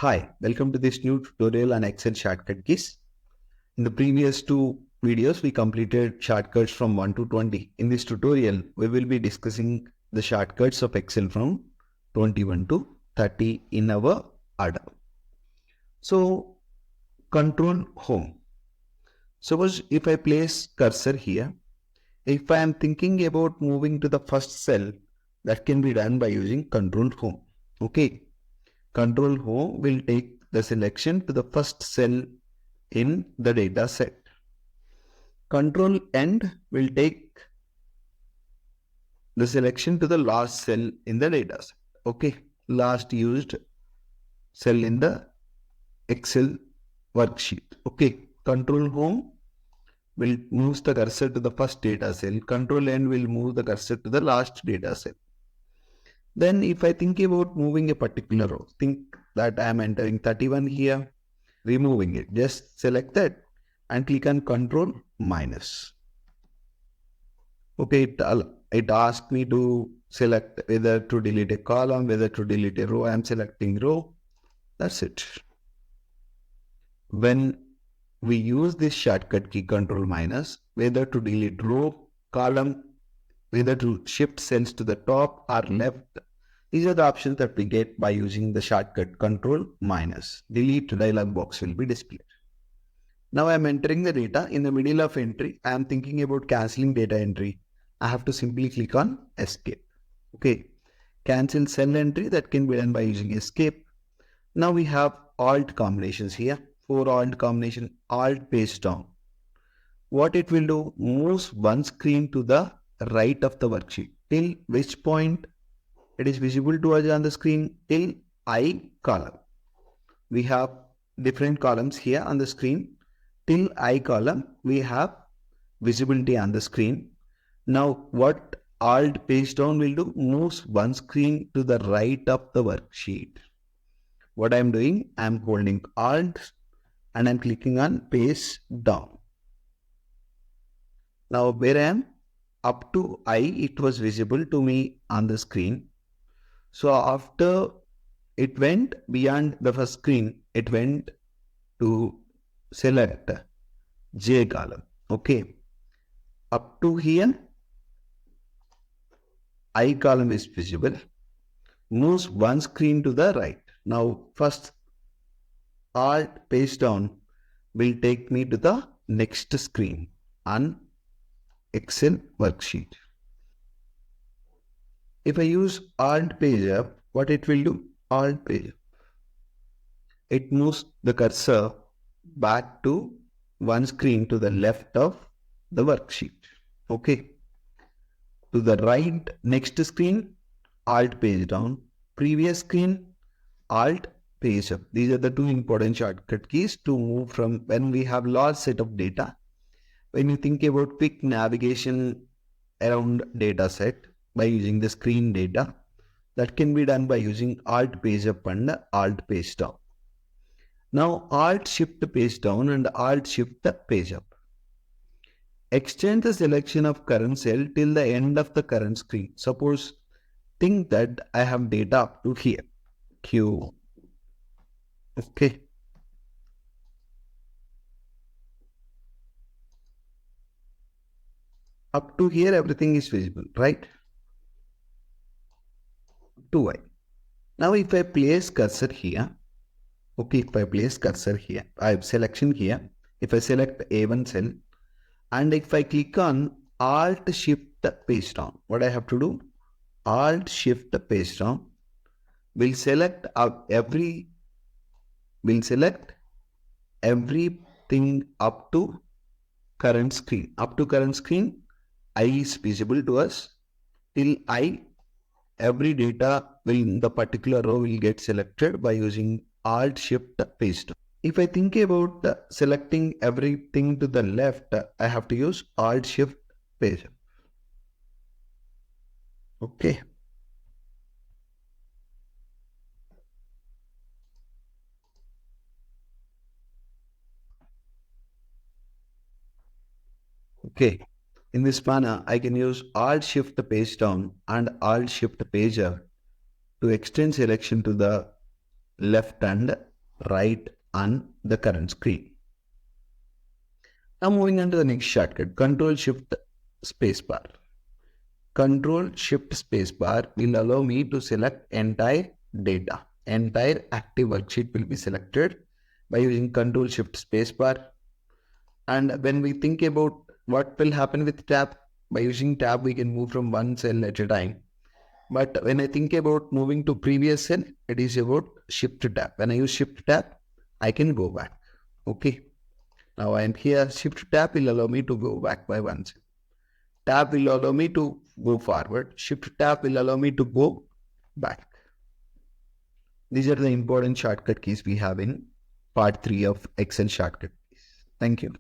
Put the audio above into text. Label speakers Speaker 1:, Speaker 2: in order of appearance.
Speaker 1: Hi, welcome to this new tutorial on Excel shortcut keys. In the previous two videos, we completed shortcuts from 1 to 20. In this tutorial, we will be discussing the shortcuts of Excel from 21 to 30 in our order. So, Control Home. Suppose if I place cursor here, if I am thinking about moving to the first cell, that can be done by using Control Home. Okay. Control Home will take the selection to the first cell in the data set. Control End will take the selection to the last cell in the data set. Okay, last used cell in the Excel worksheet. Okay, Control Home will move the cursor to the first data cell. Control End will move the cursor to the last data cell. Then if I think about moving a particular row, think that I am entering 31 here, removing it. Just select that and click on Control minus. Okay, it asks me to select whether to delete a column, whether to delete a row. I am selecting row. That's it. When we use this shortcut key Control minus, whether to delete row, column, whether to shift cells to the top or left, these are the options that we get by using the shortcut Control minus. Delete dialog box will be displayed. Now I am entering the data. In the middle of entry, I am thinking about cancelling data entry. I have to simply click on escape. Okay, cancel cell entry, that can be done by using escape. Now we have alt combinations here. 4 alt combination, alt paste down. What it will do, moves one screen to the right of the worksheet. Till which point it is visible to us on the screen? Till I column. We have different columns here on the screen. Till I column, we have visibility on the screen. Now what alt paste down will do, moves one screen to the right of the worksheet. What I am doing, I am holding alt and I am clicking on paste down. Now where I am, up to I, it was visible to me on the screen. So after it went beyond the first screen, it went to select J column. Okay. Up to here, I column is visible. Moves one screen to the right. Now first alt paste down will take me to the next screen on Excel worksheet. If I use alt page up, what it will do? Alt page up. It moves the cursor back to one screen to the left of the worksheet. Okay. To the right, next screen, alt page down. Previous screen, alt page up. These are the two important shortcut keys to move from when we have large set of data. When you think about quick navigation around data set by using the screen data, that can be done by using alt page up and alt page down. Now alt shift page down and alt shift page up. Extend the selection of current cell till the end of the current screen. Suppose think that I have data up to here, Q. Okay. Up to here everything is visible, right? To Y. Now if I place cursor here, okay, if I place cursor here, I have selection here. If I select A1 cell and if I click on alt shift paste down, what I have to do? Alt shift paste down will select everything up to current screen. Up to current screen, I is visible to us. Till I, every data will in the particular row will get selected by using alt shift paste down. If I think about selecting everything to the left, I have to use alt shift page up. Okay. Okay. In this manner, I can use alt shift page down and alt shift page up to extend selection to the left and right on the current screen. Now moving on to the next shortcut, Ctrl Shift Spacebar. Ctrl Shift Spacebar will allow me to select entire data. Entire active worksheet will be selected by using Ctrl Shift Spacebar. And when we think about what will happen with tab, by using tab we can move from one cell at a time. But when I think about moving to previous cell, it is about Shift tab. When I use Shift tab, I can go back. Okay. Now I am here. Shift tab will allow me to go back by one cell. Tab will allow me to go forward. Shift tab will allow me to go back. These are the important shortcut keys we have in part 3 of Excel shortcut keys. Thank you.